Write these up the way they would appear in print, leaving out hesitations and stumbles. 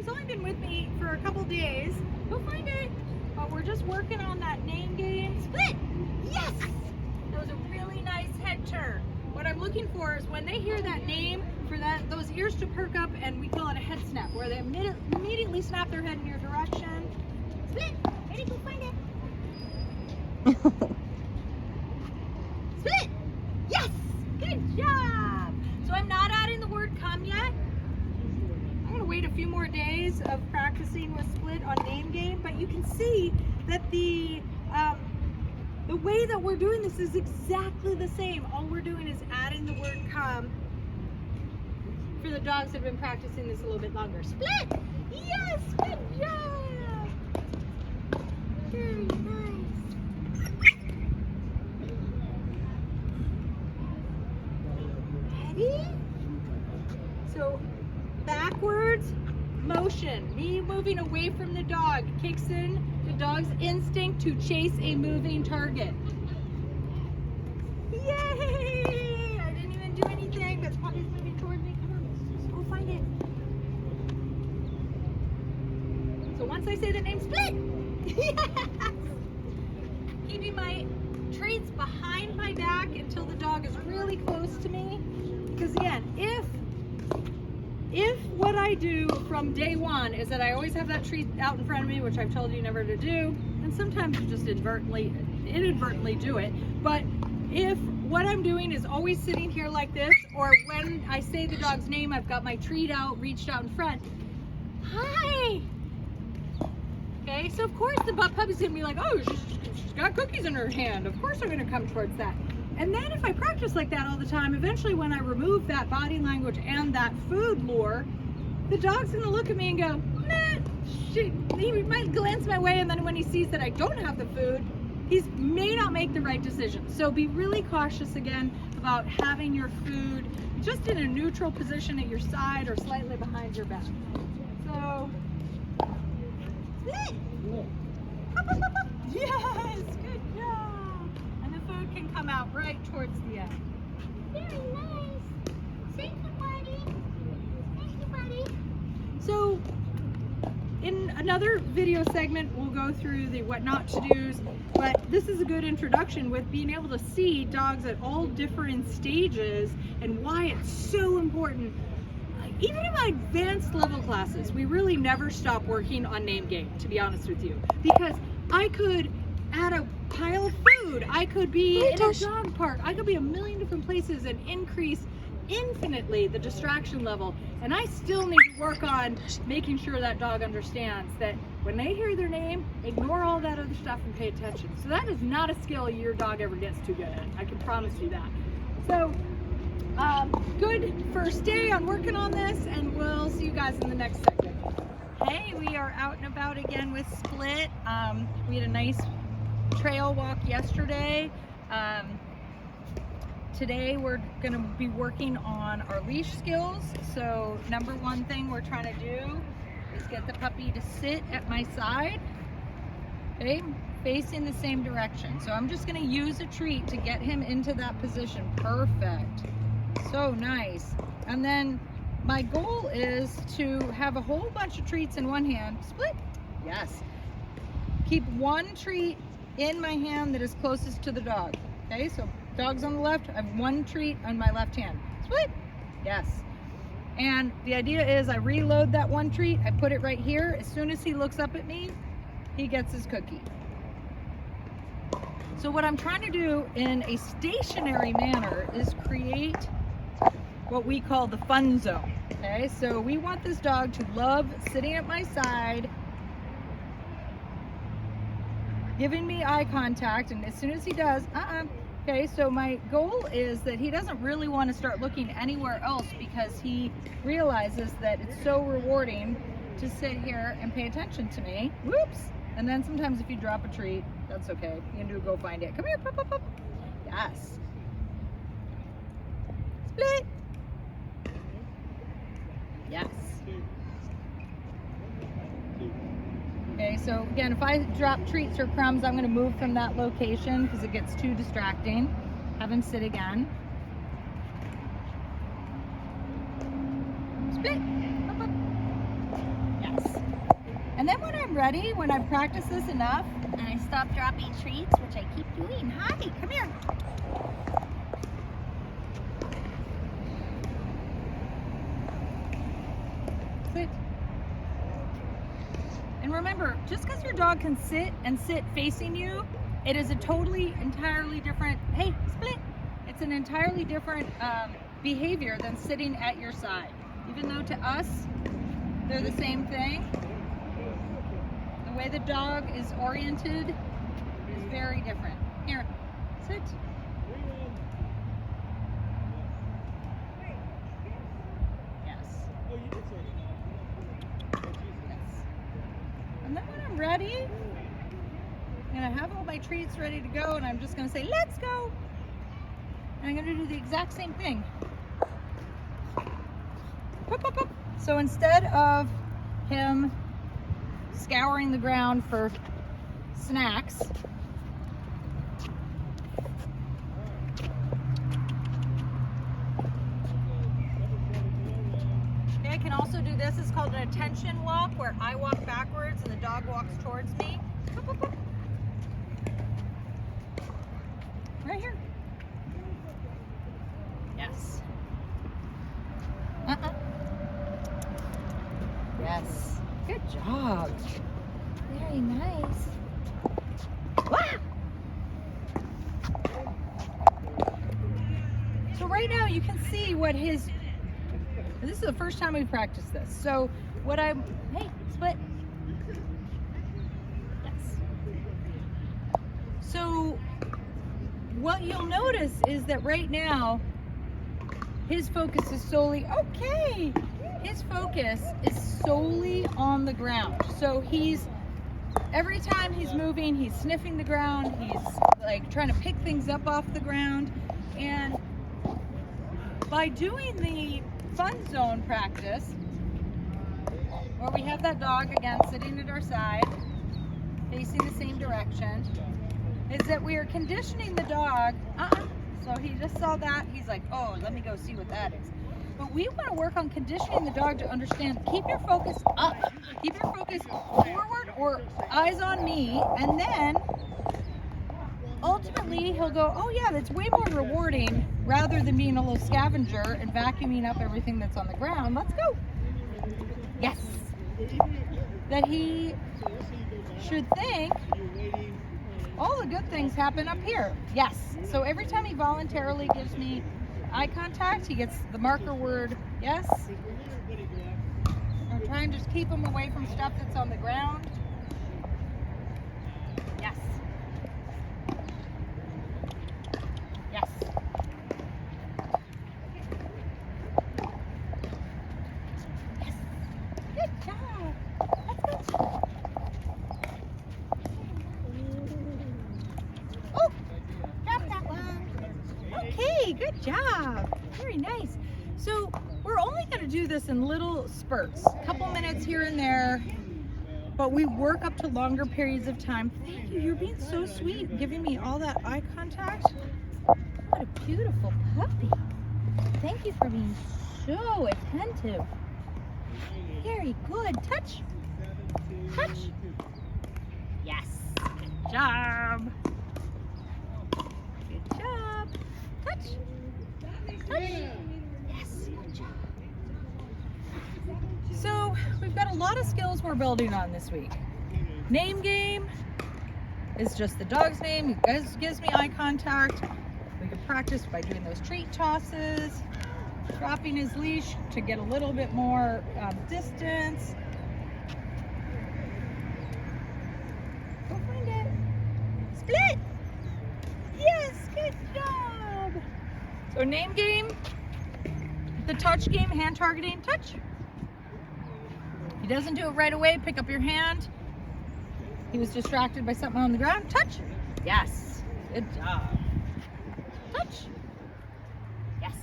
He's only been with me for a couple days. Go find it. But we're just working on that name game. Split! Yes! That was a really nice head turn. What I'm looking for is when they hear that name, for those ears to perk up, and we call it a head snap, where they immediately snap their head in your direction. Split! Ready? Go find it. Split! Yes! Good job! So I'm not adding the word come yet. I'm going to wait a few more days of practicing with Split on name game, but you can see that the way that we're doing this is exactly the same. All we're doing is adding the word come for the dogs that have been practicing this a little bit longer. Split! Yes! Good job! Very nice. Ready? So, backwards motion. Me moving away from the dog kicks in the dog's instinct to chase a moving target. Yay! I didn't even do anything, but Poppy's moving toward me. Come on, go find it. So once I say the name, Split! Yes! Keeping my treats behind my back until the dog is really close to me. Because again, if what I do from day one is that I always have that treat out in front of me, which I've told you never to do, and sometimes you just inadvertently do it, but if what I'm doing is always sitting here like this, or when I say the dog's name, I've got my treat out, reached out in front, hi! Okay, so of course the puppy's gonna be like, oh, she's got cookies in her hand, of course I'm gonna come towards that. And then if I practice like that all the time, eventually when I remove that body language and that food lure, the dog's gonna look at me and go, nah, he might glance my way, and then when he sees that I don't have the food, he may not make the right decision. So be really cautious again about having your food just in a neutral position at your side or slightly behind your back. So, split! Up, up, up, up. Yes, good job. And the food can come out right towards the end. Very nice. Thank you, buddy. Thank you, buddy. So, in another video segment, we'll go through the what not to do's, but this is a good introduction with being able to see dogs at all different stages and why it's so important. Even in my advanced level classes, we really never stop working on name game, to be honest with you, because I could add a pile of food, I could be in a dog park, I could be a million different places and increase infinitely the distraction level, and I still need to work on making sure that dog understands that when they hear their name, ignore all that other stuff and pay attention. So that is not a skill your dog ever gets too good at, I can promise you that. So good first day on working on this, and we'll see you guys in the next segment. Hey, we are out and about again with Split. We had a nice trail walk yesterday. Today we're going to be working on our leash skills. So number one thing we're trying to do is get the puppy to sit at my side, okay, facing the same direction. So I'm just going to use a treat to get him into that position. Perfect. So nice. And then my goal is to have a whole bunch of treats in one hand. Split. Yes. Keep one treat in my hand that is closest to the dog. Okay, so dog's on the left, I have one treat on my left hand. Split. Yes. And the idea is I reload that one treat, I put it right here. As soon as he looks up at me, he gets his cookie. So what I'm trying to do in a stationary manner is create what we call the fun zone. Okay, so we want this dog to love sitting at my side, giving me eye contact, and as soon as he does, okay, so my goal is that he doesn't really want to start looking anywhere else because he realizes that it's so rewarding to sit here and pay attention to me. Whoops! And then sometimes if you drop a treat, that's okay. You can do go find it. Come here, pop, pop, pop. Yes. Split. Yes. Okay, so again, if I drop treats or crumbs, I'm going to move from that location because it gets too distracting. Have him sit again. Split. Up, up. Yes. ready when I've practiced this enough? And I stopped dropping treats, which I keep doing. Hi, come here. Sit. And remember, just because your dog can sit and sit facing you, it is a totally, entirely different, hey, split. It's an entirely different behavior than sitting at your side. Even though to us, they're the same thing. The way the dog is oriented is very different. Here, sit. Yes. Yes. And then when I'm ready, I'm gonna have all my treats ready to go, and I'm just gonna say, let's go. And I'm gonna do the exact same thing. Pop, pop, pop. So instead of him scouring the ground for snacks, okay, I can also do this. It's called an attention walk, where I walk backwards and the dog walks towards me. Pop, pop, pop. Right here. Yes. Yes. Good job. Very nice. Wow. So right now you can see what his, this is the first time we've practiced this. So what I'm, hey, split. Yes. So what you'll notice is that right now, his focus is solely, okay, his focus is solely on the ground. So every time he's moving, he's sniffing the ground, he's like trying to pick things up off the ground. And by doing the fun zone practice, where we have that dog again sitting at our side, facing the same direction, is that we are conditioning the dog. So he just saw that, he's like, oh, let me go see what that is. But we want to work on conditioning the dog to understand, keep your focus up, keep your focus forward or eyes on me, and then ultimately he'll go, oh yeah, that's way more rewarding rather than being a little scavenger and vacuuming up everything that's on the ground. Let's go. Yes. That he should think all the good things happen up here. Yes. So every time he voluntarily gives me eye contact, he gets the marker word yes. I'm trying to just keep him away from stuff that's on the ground. Yes. Yes. Yes. Good job. That's good. Oh, Drop that one. okay, good job. Very nice. So we're only going to do this in little spurts, a couple minutes here and there, but we work up to longer periods of time. Thank you. You're being so sweet, giving me all that eye contact. What a beautiful puppy. Thank you for being so attentive. Very good. Touch. Touch. Yes. Good job. Good job. Touch. Touch. Yes. Good job. So we've got a lot of skills we're building on this week. Name game is just the dog's name. He gives me eye contact. We can practice by doing those treat tosses, dropping his leash to get a little bit more distance. Go find it. Split. Yes, good job. So name game, the touch game, hand targeting, touch. He doesn't do it right away, pick up your hand. He was distracted by something on the ground, touch. Yes, good job. Touch. Yes.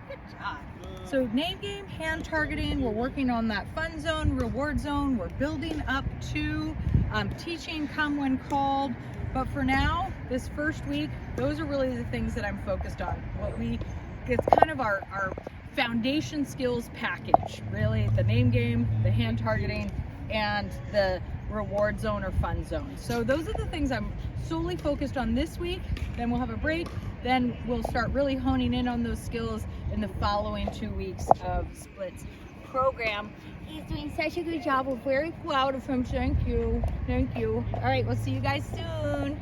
Good job. So name game, hand targeting, we're working on that fun zone, reward zone. We're building up to teaching come when called. But for now, this first week, those are really the things that I'm focused on. It's kind of our foundation skills package, really. The name game, the hand targeting, and the reward zone or fun zone. So those are the things I'm solely focused on this week. Then we'll have a break. Then we'll start really honing in on those skills in the following 2 weeks of Split's program. He's doing such a good job. We're very proud of him. Thank you. Thank you. All right, we'll see you guys soon.